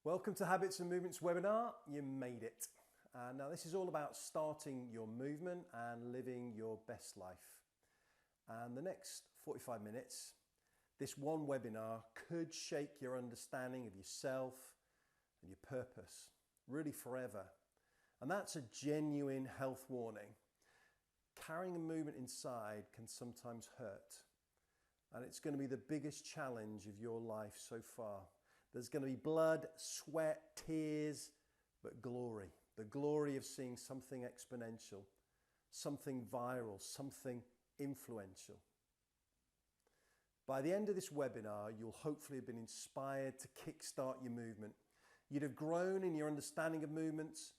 Welcome to Habits and Movements webinar. You made it. Now this is all about starting your movement and living your best life. And the next 45 minutes, this one webinar could shake your understanding of yourself and your purpose, really forever. And that's a genuine health warning. Carrying a movement inside can sometimes hurt. And it's going to be the biggest challenge of your life so far. There's going to be blood, sweat, tears, but glory. The glory of seeing something exponential, something viral, something influential. By the end of this webinar, you'll hopefully have been inspired to kickstart your movement. You'd have grown in your understanding of movements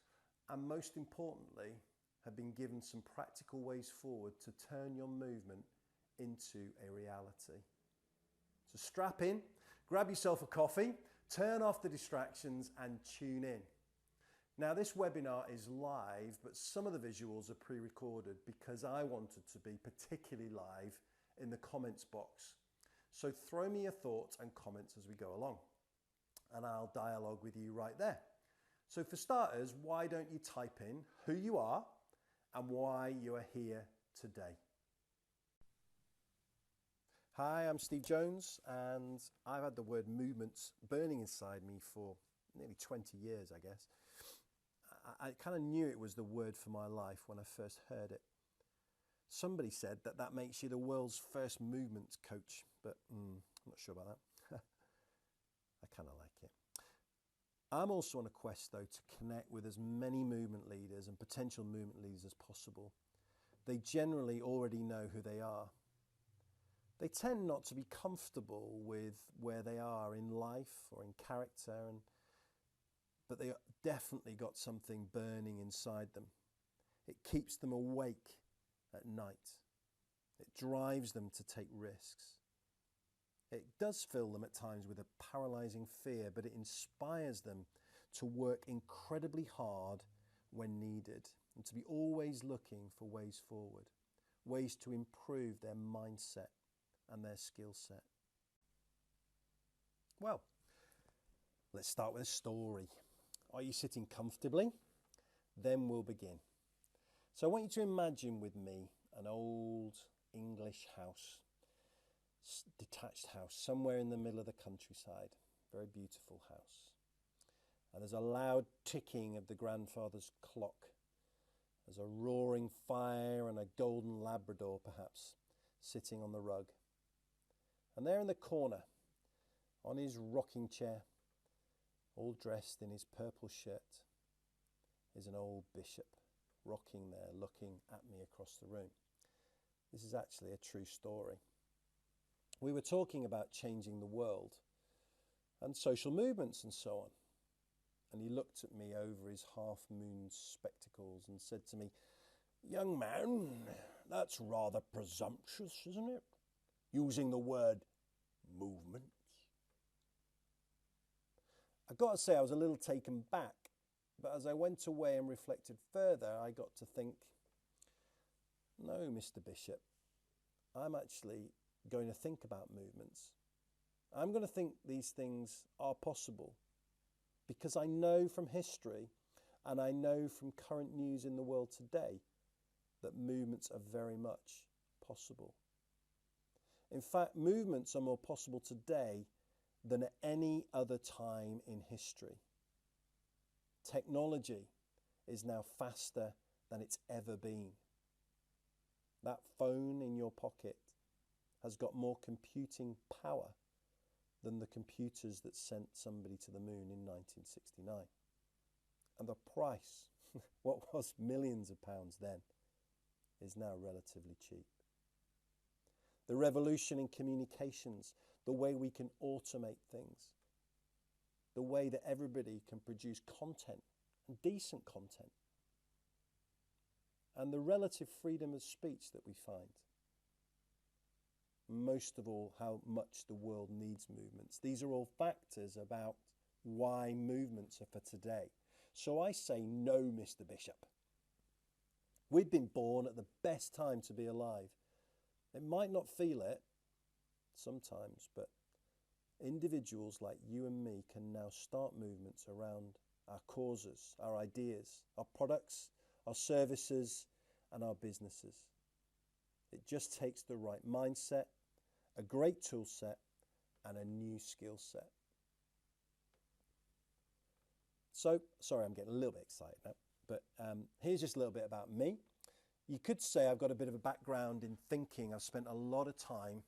and, most importantly, have been given some practical ways forward to turn your movement into a reality. So strap in, grab yourself a coffee, turn off the distractions and tune in. Now this webinar is live, but some of the visuals are pre-recorded because I wanted to be particularly live in the comments box. So throw me your thoughts and comments as we go along, and I'll dialogue with you right there. So for starters, why don't you type in who you are and why you are here today. Hi, I'm Steve Jones, and I've had the word movements burning inside me for nearly 20 years, I guess. I kind of knew it was the word for my life when I first heard it. Somebody said that makes you the world's first movement coach, but I'm not sure about that. I kind of like it. I'm also on a quest, though, to connect with as many movement leaders and potential movement leaders as possible. They generally already know who they are. They tend not to be comfortable with where they are in life or in character, but they definitely got something burning inside them. It keeps them awake at night. It drives them to take risks. It does fill them at times with a paralyzing fear, but it inspires them to work incredibly hard when needed and to be always looking for ways forward, ways to improve their mindset and their skill set. Well, let's start with a story. Are you sitting comfortably? Then we'll begin. So I want you to imagine with me an old English house, detached house, somewhere in the middle of the countryside. Very beautiful house. And there's a loud ticking of the grandfather's clock. There's a roaring fire and a golden Labrador, perhaps, sitting on the rug. And there in the corner, on his rocking chair, all dressed in his purple shirt, is an old bishop, rocking there, looking at me across the room. This is actually a true story. We were talking about changing the world and social movements and so on. And he looked at me over his half-moon spectacles and said to me, "Young man, that's rather presumptuous, isn't it? Using the word movement." I've got to say I was a little taken back, but as I went away and reflected further, I got to think, no, Mr. Bishop, I'm actually going to think about movements. I'm going to think these things are possible because I know from history and I know from current news in the world today that movements are very much possible. In fact, movements are more possible today than at any other time in history. Technology is now faster than it's ever been. That phone in your pocket has got more computing power than the computers that sent somebody to the moon in 1969. And the price, what was millions of pounds then, is now relatively cheap. The revolution in communications, the way we can automate things, the way that everybody can produce content and decent content, and the relative freedom of speech that we find. Most of all, how much the world needs movements. These are all factors about why movements are for today. So I say no, Mr. Bishop. We've been born at the best time to be alive. It might not feel it sometimes, but individuals like you and me can now start movements around our causes, our ideas, our products, our services, and our businesses. It just takes the right mindset, a great tool set, and a new skill set. So, sorry, I'm getting a little bit excited now, but here's just a little bit about me. You could say I've got a bit of a background in thinking. I've spent a lot of time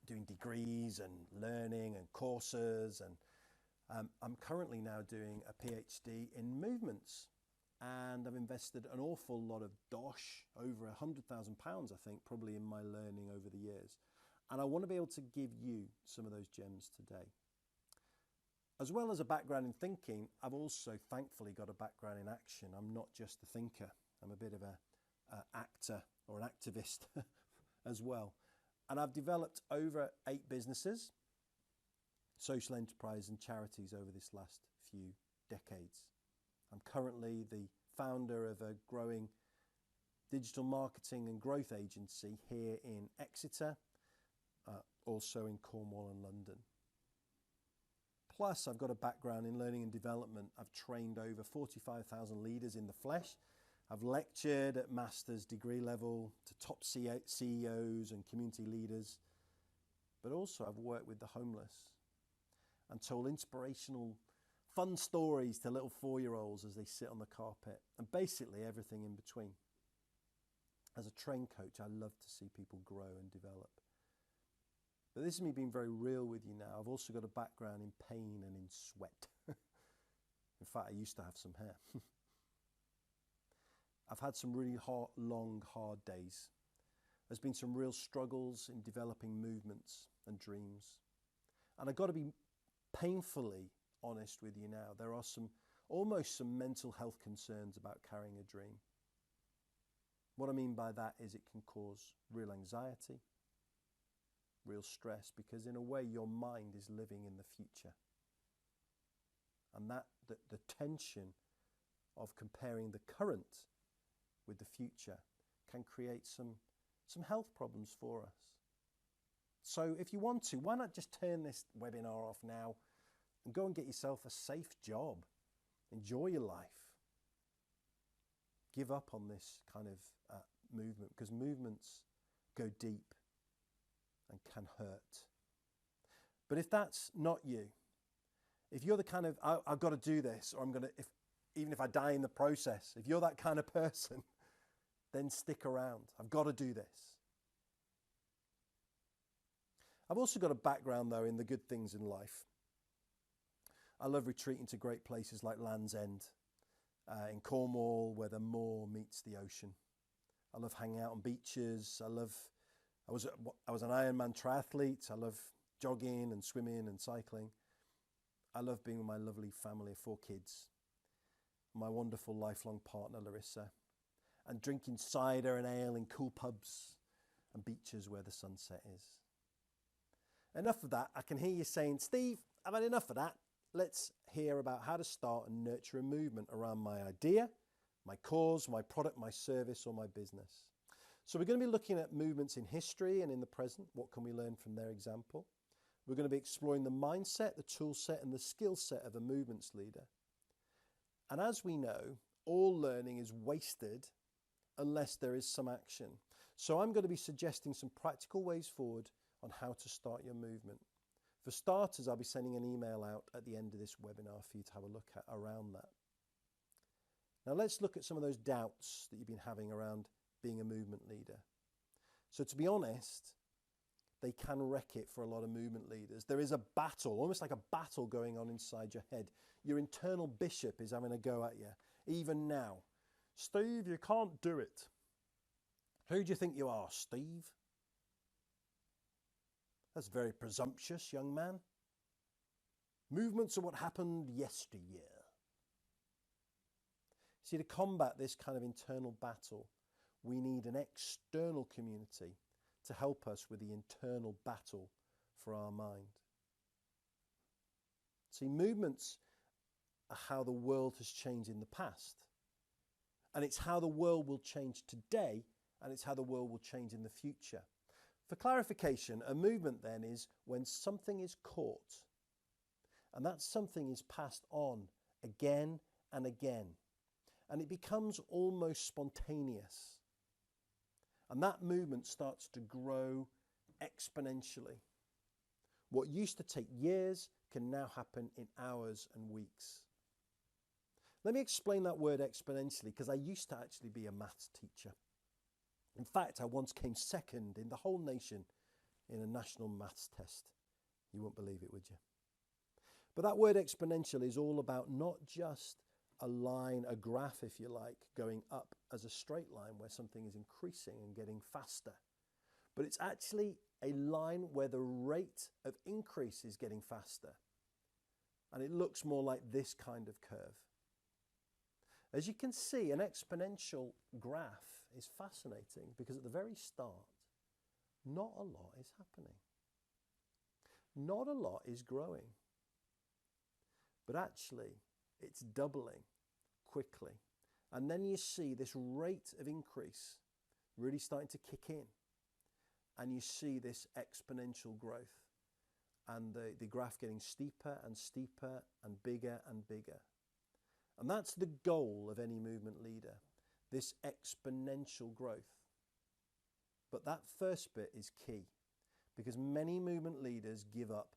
doing degrees and learning and courses, and I'm currently now doing a PhD in movements, and I've invested an awful lot of dosh, over £100,000 I think, probably in my learning over the years, and I want to be able to give you some of those gems today. As well as a background in thinking, I've also thankfully got a background in action. I'm not just a thinker, I'm a bit of an actor or an activist as well. And I've developed over 8 businesses, social enterprise and charities over this last few decades. I'm currently the founder of a growing digital marketing and growth agency here in Exeter, also in Cornwall and London. Plus, I've got a background in learning and development. I've trained over 45,000 leaders in the flesh. I've lectured at master's degree level to top CEOs and community leaders, but also I've worked with the homeless and told inspirational, fun stories to little 4-year-olds as they sit on the carpet, and basically everything in between. As a train coach, I love to see people grow and develop. But this is me being very real with you now. I've also got a background in pain and in sweat. In fact, I used to have some hair. I've had some really long, hard days. There's been some real struggles in developing movements and dreams. And I've got to be painfully honest with you now. There are almost some mental health concerns about carrying a dream. What I mean by that is it can cause real anxiety, real stress, because in a way your mind is living in the future. And the tension of comparing the current with the future can create some health problems for us. So if you want to, why not just turn this webinar off now and go and get yourself a safe job. Enjoy your life. Give up on this kind of movement, because movements go deep and can hurt. But if that's not you, if you're the kind of, I've got to do this, or even if I die in the process, if you're that kind of person, then stick around. I've got to do this. I've also got a background, though, in the good things in life. I love retreating to great places like Land's End in Cornwall, where the moor meets the ocean. I love hanging out on beaches. I was an Ironman triathlete. I love jogging and swimming and cycling. I love being with my lovely family of 4 kids, my wonderful lifelong partner, Larissa, and drinking cider and ale in cool pubs and beaches where the sunset is. Enough of that. I can hear you saying, Steve, I've had enough of that. Let's hear about how to start and nurture a movement around my idea, my cause, my product, my service, or my business. So we're going to be looking at movements in history and in the present. What can we learn from their example? We're going to be exploring the mindset, the tool set, and the skill set of a movements leader. And as we know, all learning is wasted unless there is some action. So I'm going to be suggesting some practical ways forward on how to start your movement. For starters, I'll be sending an email out at the end of this webinar for you to have a look at around that. Now let's look at some of those doubts that you've been having around being a movement leader. So to be honest, they can wreck it for a lot of movement leaders. There is a battle, almost like a battle going on inside your head. Your internal bishop is having a go at you, even now. Steve, you can't do it. Who do you think you are, Steve? That's very presumptuous, young man. Movements are what happened yesteryear. See, to combat this kind of internal battle, we need an external community to help us with the internal battle for our mind. See, movements are how the world has changed in the past. And it's how the world will change today, and it's how the world will change in the future. For clarification, a movement then is when something is caught and that something is passed on again and again, and it becomes almost spontaneous. And that movement starts to grow exponentially. What used to take years can now happen in hours and weeks. Let me explain that word exponentially, because I used to actually be a maths teacher. In fact, I once came second in the whole nation in a national maths test. You won't believe it, would you? But that word exponential is all about not just a line, a graph, if you like, going up as a straight line where something is increasing and getting faster. But it's actually a line where the rate of increase is getting faster. And it looks more like this kind of curve. As you can see, an exponential graph is fascinating because at the very start, not a lot is happening. Not a lot is growing. But actually, it's doubling quickly. And then you see this rate of increase really starting to kick in. And you see this exponential growth. And the graph getting steeper and steeper and bigger and bigger. And that's the goal of any movement leader, this exponential growth. But that first bit is key, because many movement leaders give up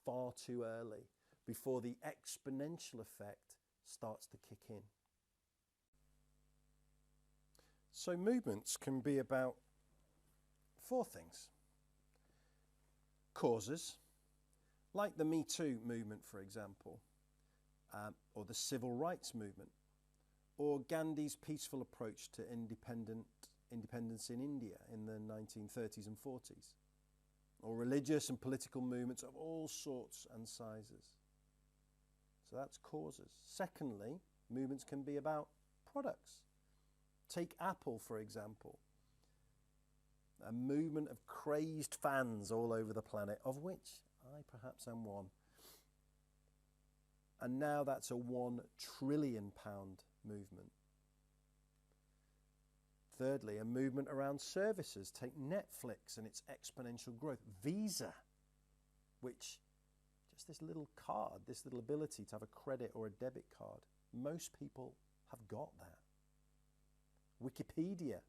far too early before the exponential effect starts to kick in. So movements can be about 4 things. Causes, like the Me Too movement, for example, or the civil rights movement, or Gandhi's peaceful approach to independence in India in the 1930s and 40s, or religious and political movements of all sorts and sizes. So that's causes. Secondly, movements can be about products. Take Apple, for example. A movement of crazed fans all over the planet, of which I perhaps am one. And now that's a £1 trillion movement. Thirdly, a movement around services. Take Netflix and its exponential growth. Visa, which just this little card, this little ability to have a credit or a debit card. Most people have got that. Wikipedia.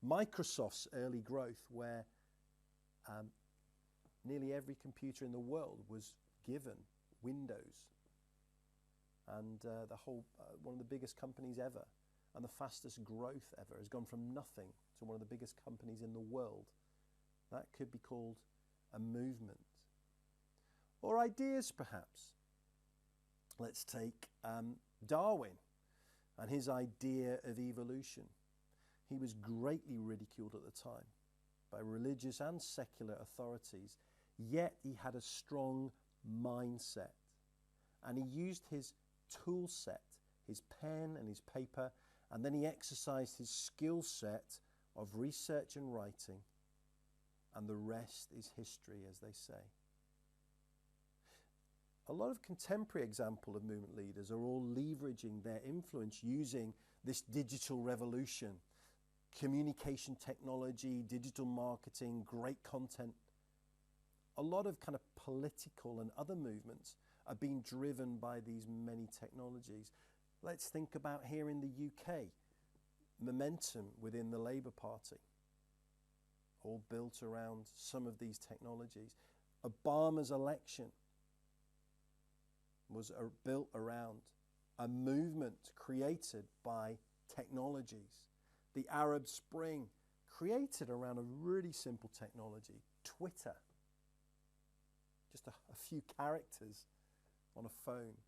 Microsoft's early growth, where nearly every computer in the world was given Windows. And the whole, one of the biggest companies ever, and the fastest growth ever, has gone from nothing to one of the biggest companies in the world. That could be called a movement. Or ideas, perhaps. Let's take Darwin and his idea of evolution. He was greatly ridiculed at the time by religious and secular authorities, yet he had a strong mindset. And he used his tool set, his pen and his paper, and then he exercised his skill set of research and writing, and the rest is history, as they say. A lot of contemporary examples of movement leaders are all leveraging their influence using this digital revolution, communication technology, digital marketing, great content. A lot of kind of political and other movements are being driven by these many technologies. Let's think about here in the UK, momentum within the Labour Party, all built around some of these technologies. Obama's election was built around a movement created by technologies. The Arab Spring created around a really simple technology, Twitter. Just a few characters on a phone.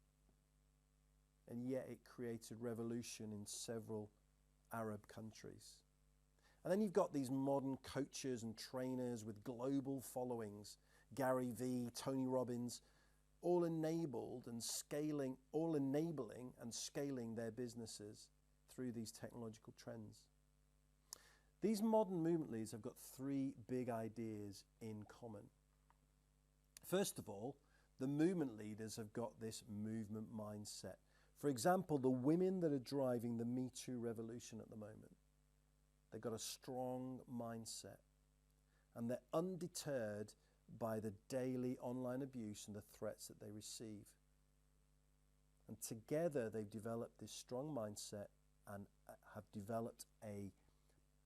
And yet it created revolution in several Arab countries. And then you've got these modern coaches and trainers with global followings, Gary Vee, Tony Robbins, all enabling and scaling their businesses through these technological trends. These modern movement leaders have got 3 big ideas in common. First of all, the movement leaders have got this movement mindset. For example, the women that are driving the Me Too revolution at the moment, they've got a strong mindset. and they're undeterred by the daily online abuse and the threats that they receive. And together they've developed this strong mindset and have developed a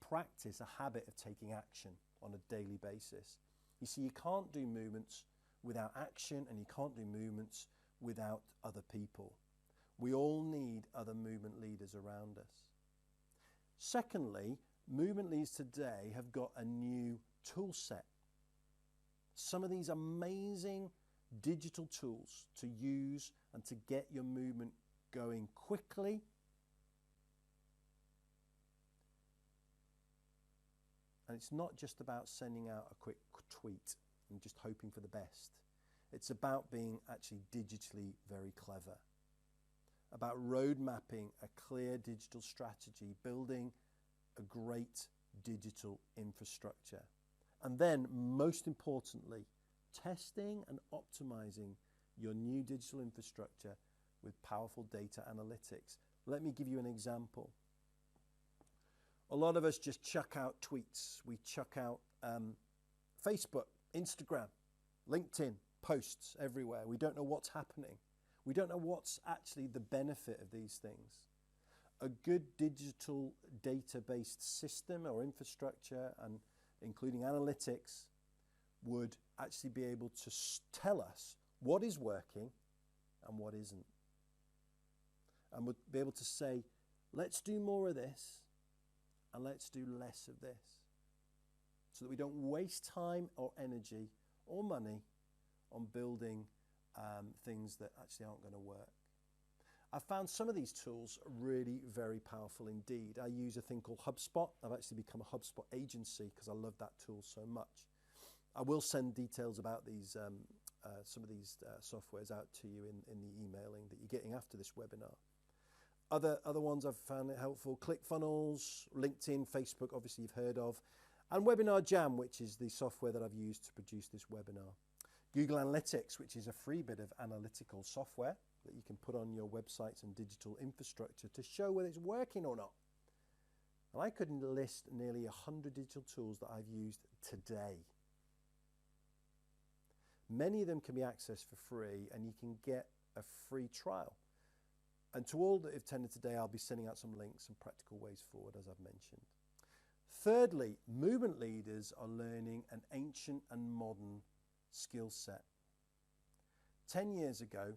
practice, a habit of taking action on a daily basis. You see, you can't do movements without action, and you can't do movements without other people. We all need other movement leaders around us. Secondly, movement leaders today have got a new tool set. Some of these amazing digital tools to use and to get your movement going quickly. And it's not just about sending out a quick tweet and just hoping for the best. It's about being actually digitally very clever, about road mapping a clear digital strategy, building a great digital infrastructure. And then, most importantly, testing and optimizing your new digital infrastructure with powerful data analytics. Let me give you an example. A lot of us just chuck out tweets. We chuck out Facebook, Instagram, LinkedIn, posts everywhere. We don't know what's happening. We don't know what's actually the benefit of these things. A good digital data-based system or infrastructure, and including analytics, would actually be able to tell us what is working and what isn't. And would be able to say, let's do more of this and let's do less of this, so that we don't waste time or energy or money on building things that actually aren't going to work. I found some of these tools really very powerful indeed. I use a thing called HubSpot. I've actually become a HubSpot agency because I love that tool so much. I will send details about these some of these softwares out to you in the emailing that you're getting after this webinar. Other ones I've found it helpful: ClickFunnels, LinkedIn, Facebook, obviously you've heard of, and Webinar Jam, which is the software that I've used to produce this webinar. Google Analytics, which is a free bit of analytical software that you can put on your websites and digital infrastructure to show whether it's working or not. And I could list nearly 100 digital tools that I've used today. Many of them can be accessed for free, and you can get a free trial. And to all that have attended today, I'll be sending out some links and practical ways forward, as I've mentioned. Thirdly, movement leaders are learning an ancient and modern skill set. 10 years ago,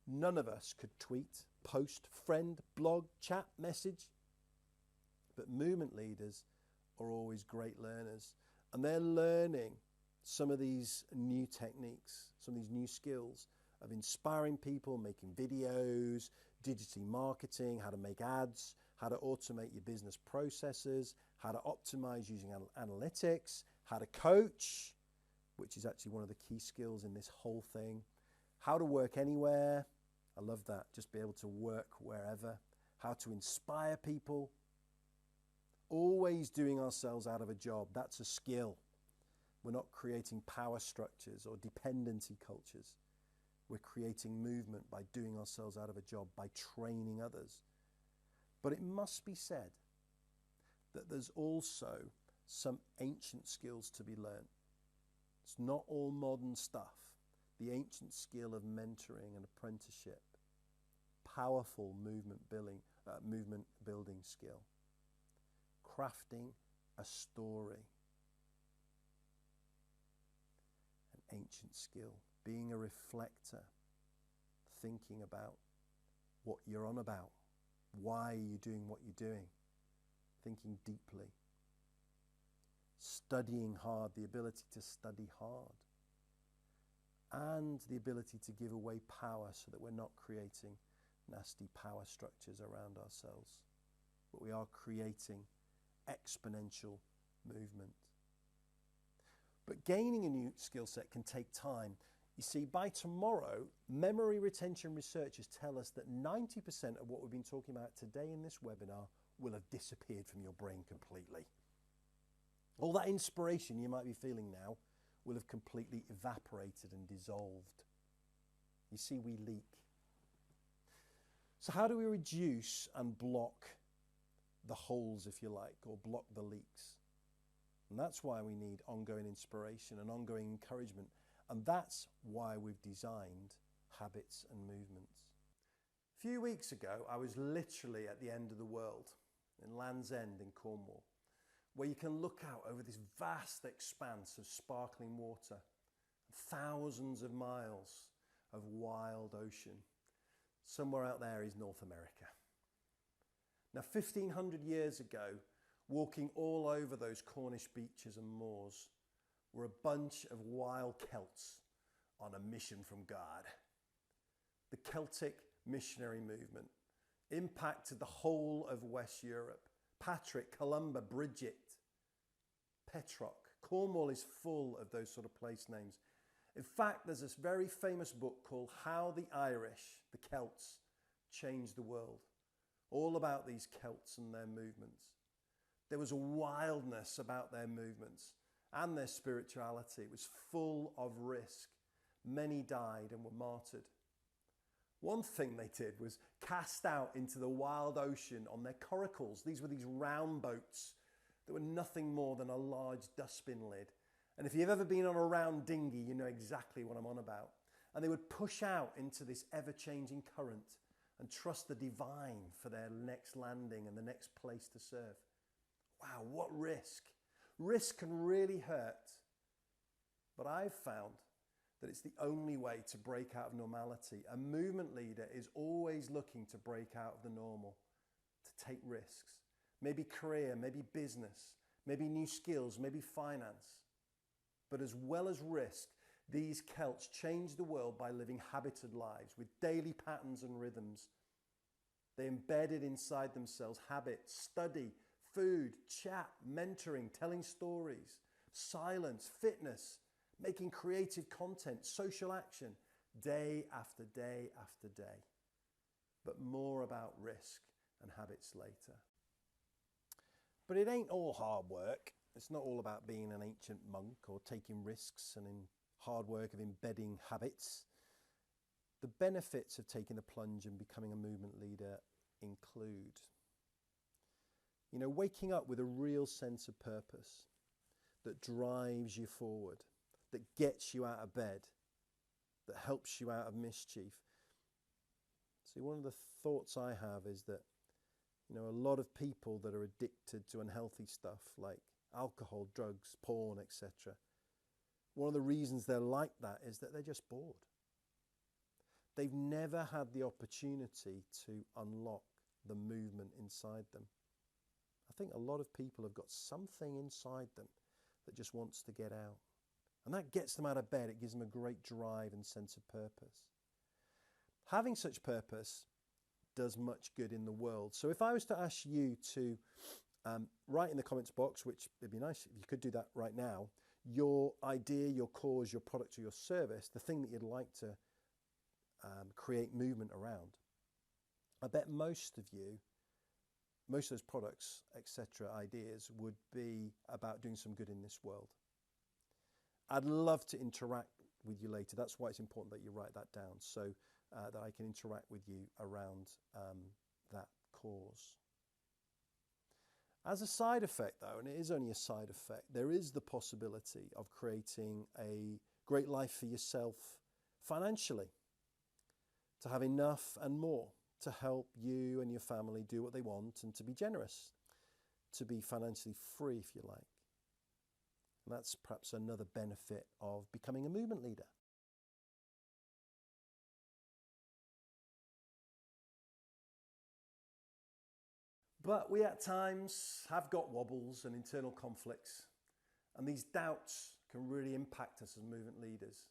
none of us could tweet, post, friend, blog, chat, message. But movement leaders are always great learners, and they're learning some of these new techniques, some of these new skills of inspiring people, making videos, digitally marketing, how to make ads, how to automate your business processes, how to optimize using analytics, how to coach, which is actually one of the key skills in this whole thing, how to work anywhere. I love that, just be able to work wherever, how to inspire people, always doing ourselves out of a job. That's a skill. We're not creating power structures or dependency cultures. We're creating movement by doing ourselves out of a job, by training others. But it must be said that there's also some ancient skills to be learned. It's not all modern stuff. The ancient skill of mentoring and apprenticeship, powerful movement building skill, crafting a story, an ancient skill, being a reflector, thinking about what you're on about, why are you doing what you're doing, thinking deeply, studying hard, the ability to study hard, and the ability to give away power so that we're not creating nasty power structures around ourselves, but we are creating exponential movement. But gaining a new skill set can take time. You see, by tomorrow, memory retention researchers tell us that 90% of what we've been talking about today in this webinar will have disappeared from your brain completely. All that inspiration you might be feeling now will have completely evaporated and dissolved. You see, we leak. So how do we reduce and block the holes, if you like, or block the leaks? And that's why we need ongoing inspiration and ongoing encouragement. And that's why we've designed habits and movements. A few weeks ago, I was literally at the end of the world in Land's End in Cornwall, where you can look out over this vast expanse of sparkling water, thousands of miles of wild ocean. Somewhere out there is North America. Now, 1500 years ago, walking all over those Cornish beaches and moors were a bunch of wild Celts on a mission from God. The Celtic missionary movement impacted the whole of West Europe. Patrick, Columba, Bridget, Petrock. Cornwall is full of those sort of place names. In fact, there's this very famous book called How the Irish, the Celts, Changed the World. All about these Celts and their movements. There was a wildness about their movements and their spirituality. It was full of risk. Many died and were martyred. One thing they did was cast out into the wild ocean on their coracles. These were these round boats that were nothing more than a large dustbin lid. And if you've ever been on a round dinghy, you know exactly what I'm on about. And they would push out into this ever-changing current and trust the divine for their next landing and the next place to serve. Wow, what risk. Risk can really hurt. But I've found that it's the only way to break out of normality. A movement leader is always looking to break out of the normal, to take risks. Maybe career, maybe business, maybe new skills, maybe finance. But as well as risk, these Celts changed the world by living habited lives with daily patterns and rhythms. They embedded inside themselves habits, study, food, chat, mentoring, telling stories, silence, fitness, making creative content, social action, day after day after day. But more about risk and habits later. But it ain't all hard work. It's not all about being an ancient monk or taking risks and in hard work of embedding habits. The benefits of taking the plunge and becoming a movement leader include, waking up with a real sense of purpose that drives you forward, that gets you out of bed, that helps you out of mischief. See, one of the thoughts I have is that, a lot of people that are addicted to unhealthy stuff like alcohol, drugs, porn, etc. One of the reasons they're like that is that they're just bored. They've never had the opportunity to unlock the movement inside them. I think a lot of people have got something inside them that just wants to get out. And that gets them out of bed. It gives them a great drive and sense of purpose. Having such purpose does much good in the world. So if I was to ask you to write in the comments box, which it'd be nice if you could do that right now, your idea, your cause, your product or your service, the thing that you'd like to create movement around. I bet most of those products, etc., ideas would be about doing some good in this world. I'd love to interact with you later. That's why it's important that you write that down so that I can interact with you around that cause. As a side effect though, and it is only a side effect, there is the possibility of creating a great life for yourself financially, to have enough and more to help you and your family do what they want and to be generous, to be financially free if you like. And that's perhaps another benefit of becoming a movement leader. But we at times have got wobbles and internal conflicts, and these doubts can really impact us as movement leaders,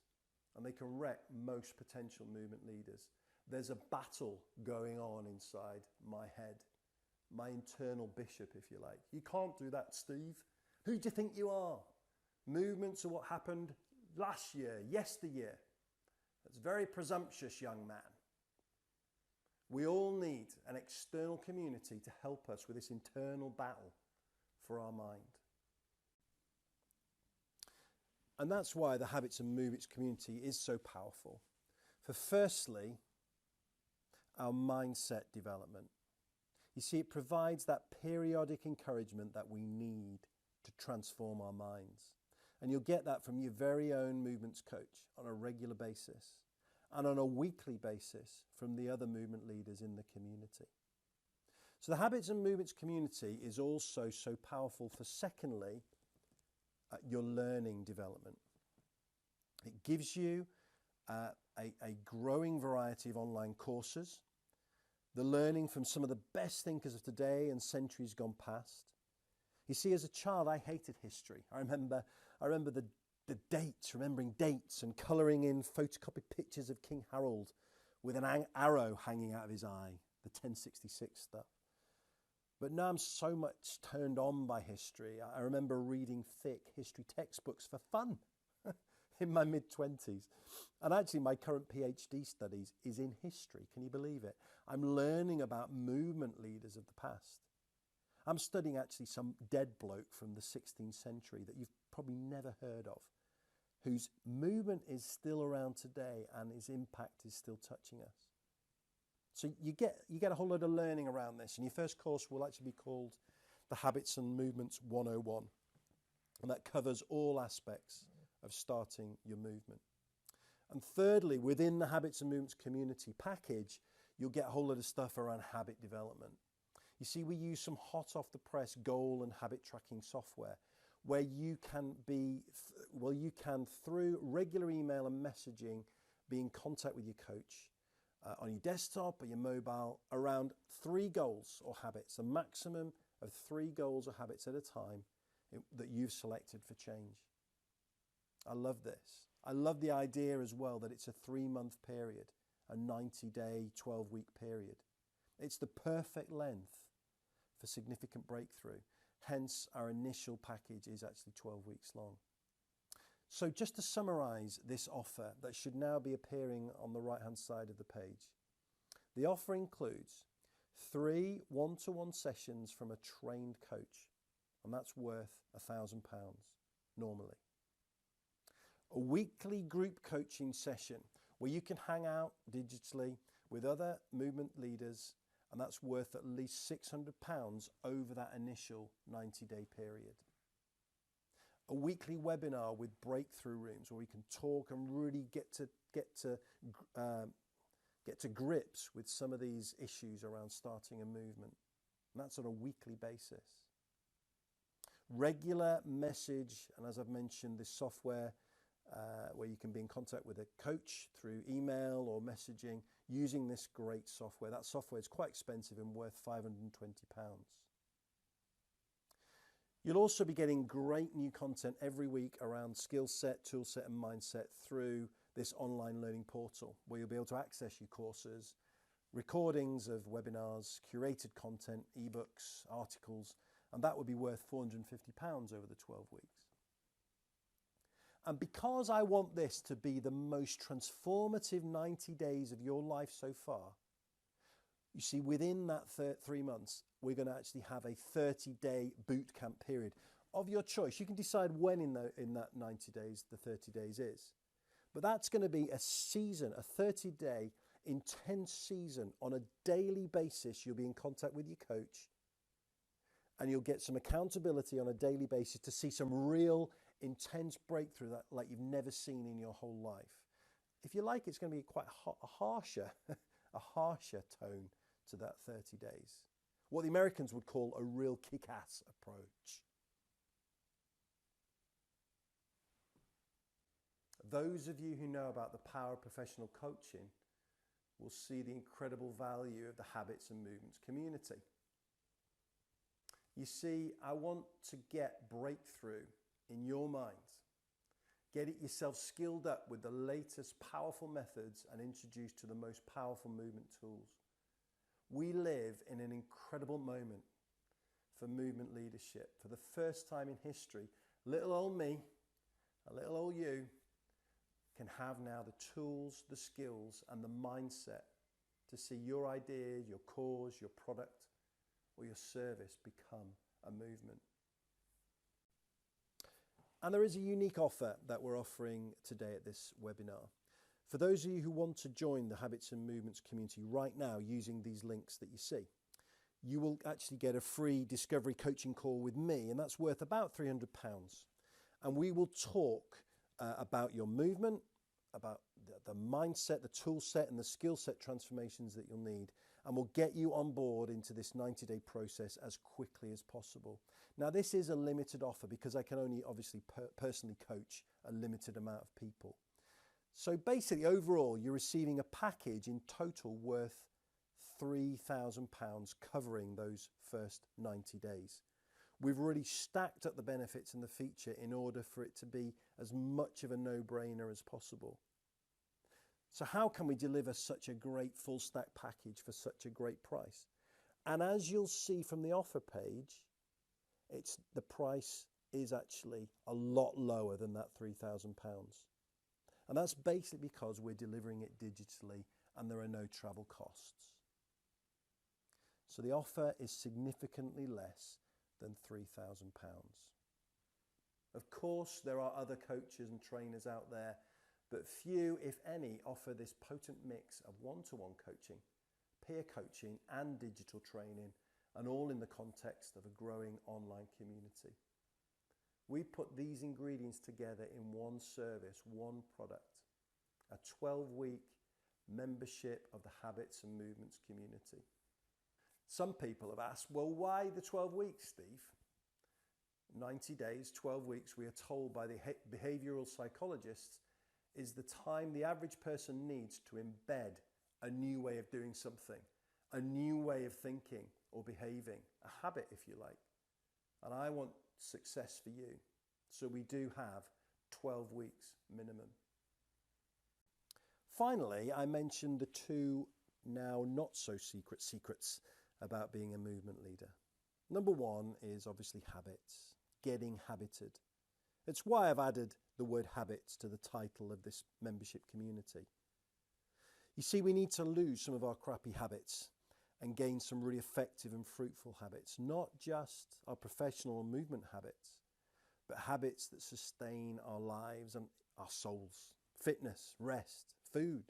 and they can wreck most potential movement leaders. There's a battle going on inside my head, my internal bishop, if you like. You can't do that, Steve. Who do you think you are? Movements are what happened last year, yesteryear. That's very presumptuous, young man. We all need an external community to help us with this internal battle for our mind. And that's why the Habits and Movements community is so powerful. For firstly, our mindset development. You see, it provides that periodic encouragement that we need to transform our minds. And you'll get that from your very own movements coach on a regular basis and on a weekly basis from the other movement leaders in the community. So the Habits and Movements community is also so powerful for, secondly, your learning development. It gives you a growing variety of online courses, the learning from some of the best thinkers of today and centuries gone past. You see, as a child, I hated history. I remember the dates, remembering dates and colouring in photocopied pictures of King Harold with an arrow hanging out of his eye, the 1066 stuff. But now I'm so much turned on by history. I remember reading thick history textbooks for fun in my mid-20s. And actually my current PhD studies is in history. Can you believe it? I'm learning about movement leaders of the past. I'm studying actually some dead bloke from the 16th century that you've probably never heard of, whose movement is still around today and his impact is still touching us. So you get a whole load of learning around this, and your first course will actually be called the Habits and Movements 101, and that covers all aspects of starting your movement. And thirdly, within the Habits and Movements community package, you'll get a whole load of stuff around habit development. You see, we use some hot off the press goal and habit tracking software where you can through regular email and messaging, be in contact with your coach on your desktop or your mobile around 3 goals or habits, a maximum of 3 goals or habits at a time that you've selected for change. I love this. I love the idea as well that it's a 3-month period, a 90-day, 12-week period. It's the perfect length for significant breakthrough. Hence, our initial package is actually 12 weeks long. So just to summarize this offer that should now be appearing on the right-hand side of the page, the offer includes 3 one-to-one sessions from a trained coach, and that's worth £1,000 normally. A weekly group coaching session where you can hang out digitally with other movement leaders, and that's worth at least £600 over that initial 90-day period. A weekly webinar with breakthrough rooms where we can talk and really get to grips with some of these issues around starting a movement. And that's on a weekly basis. Regular message, and as I've mentioned, this software where you can be in contact with a coach through email or messaging using this great software. That software is quite expensive and worth £520. You'll also be getting great new content every week around skill set, tool set and mindset through this online learning portal where you'll be able to access your courses, recordings of webinars, curated content, ebooks, articles, and that would be worth £450 over the 12 weeks. And because I want this to be the most transformative 90 days of your life so far, you see, within that 3 months, we're going to actually have a 30-day boot camp period of your choice. You can decide when in that 90 days, the 30 days is. But that's going to be a season, a 30-day intense season on a daily basis. You'll be in contact with your coach and you'll get some accountability on a daily basis to see some real intense breakthrough that like you've never seen in your whole life. If you like, it's going to be quite a harsher tone to that 30 days. What the Americans would call a real kick-ass approach. Those of you who know about the power of professional coaching will see the incredible value of the Habits and Movements community. You see, I want to get breakthrough in your minds. Get it yourself skilled up with the latest powerful methods and introduced to the most powerful movement tools. We live in an incredible moment for movement leadership. For the first time in history, little old me, a little old you, can have now the tools, the skills, and the mindset to see your idea, your cause, your product, or your service become a movement. And there is a unique offer that we're offering today at this webinar. For those of you who want to join the Habits and Movements community right now using these links that you see, you will actually get a free discovery coaching call with me, and that's worth about £300. And we will talk about your movement, about the mindset, the tool set, and the skill set transformations that you'll need. And we'll get you on board into this 90-day process as quickly as possible. Now, this is a limited offer because I can only obviously personally coach a limited amount of people. So basically, overall, you're receiving a package in total worth £3,000 covering those first 90 days. We've already stacked up the benefits and the feature in order for it to be as much of a no-brainer as possible. So how can we deliver such a great full stack package for such a great price? And as you'll see from the offer page, the price is actually a lot lower than that £3,000. And that's basically because we're delivering it digitally and there are no travel costs. So the offer is significantly less than £3,000. Of course, there are other coaches and trainers out there, but few, if any, offer this potent mix of one-to-one coaching, peer coaching and digital training, and all in the context of a growing online community. We put these ingredients together in one service, one product, a 12-week membership of the Habits and Movements community. Some people have asked, well, why the 12 weeks, Steve? 90 days, 12 weeks, we are told by the behavioral psychologists, is the time the average person needs to embed a new way of doing something, a new way of thinking or behaving, a habit, if you like. And I want success for you. So we do have 12 weeks minimum. Finally, I mentioned the two now not so secret secrets about being a movement leader. Number one is obviously habits, getting habited. It's why I've added the word habits to the title of this membership community. You see, we need to lose some of our crappy habits and gain some really effective and fruitful habits, not just our professional movement habits, but habits that sustain our lives and our souls. Fitness, rest, food,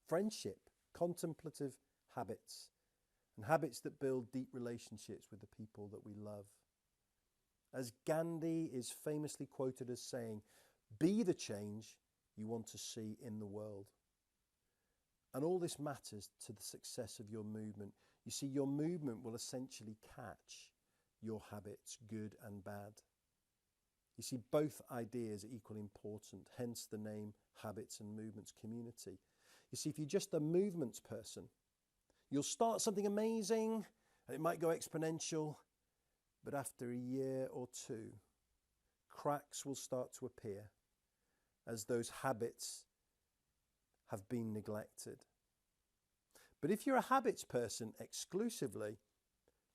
friendship, contemplative habits, and habits that build deep relationships with the people that we love. As Gandhi is famously quoted as saying, be the change you want to see in the world. And all this matters to the success of your movement. You see, your movement will essentially catch your habits, good and bad. You see, both ideas are equally important, hence the name Habits and Movements Community. You see, if you're just a movements person, you'll start something amazing and it might go exponential, but after a year or two, cracks will start to appear as those habits have been neglected. But if you're a habits person exclusively,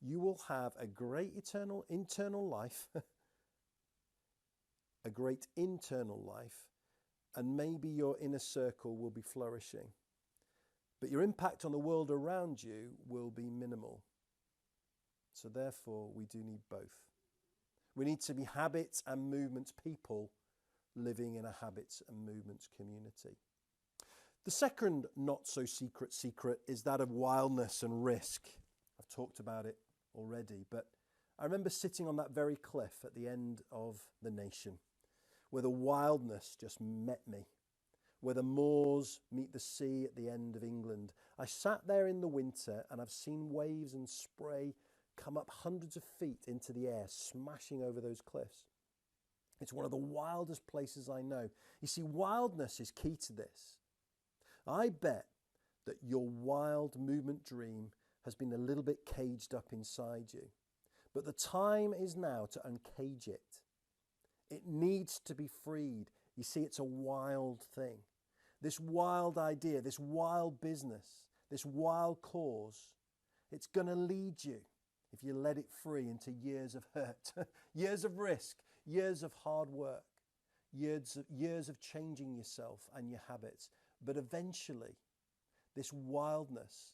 you will have a great internal life, a great internal life, and maybe your inner circle will be flourishing. But your impact on the world around you will be minimal. So therefore, we do need both. We need to be habits and movements people living in a habits and movements community. The second not so secret is that of wildness and risk. I've talked about it already, but I remember sitting on that very cliff at the end of the nation, where the wildness just met me, where the moors meet the sea at the end of England. I sat there in the winter and I've seen waves and spray come up hundreds of feet into the air, smashing over those cliffs. It's one of the wildest places I know. You see, wildness is key to this. I bet that your wild movement dream has been a little bit caged up inside you. But the time is now to uncage it. It needs to be freed. You see, it's a wild thing. This wild idea, this wild business, this wild cause, it's going to lead you, if you let it free, into years of hurt, years of risk, years of hard work, years of changing yourself and your habits. But eventually, this wildness,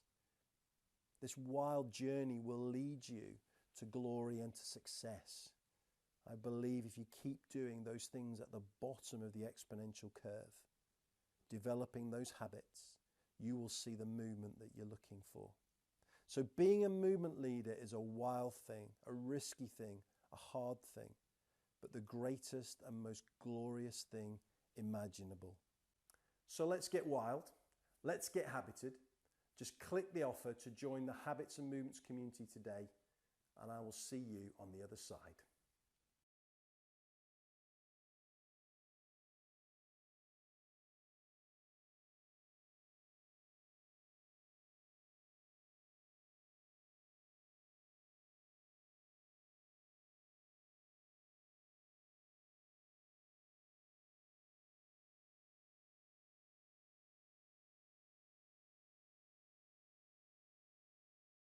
this wild journey will lead you to glory and to success. I believe if you keep doing those things at the bottom of the exponential curve, developing those habits, you will see the movement that you're looking for. So being a movement leader is a wild thing, a risky thing, a hard thing, but the greatest and most glorious thing imaginable. So let's get wild. Let's get habited. Just click the offer to join the Habits and Movements community today, and I will see you on the other side.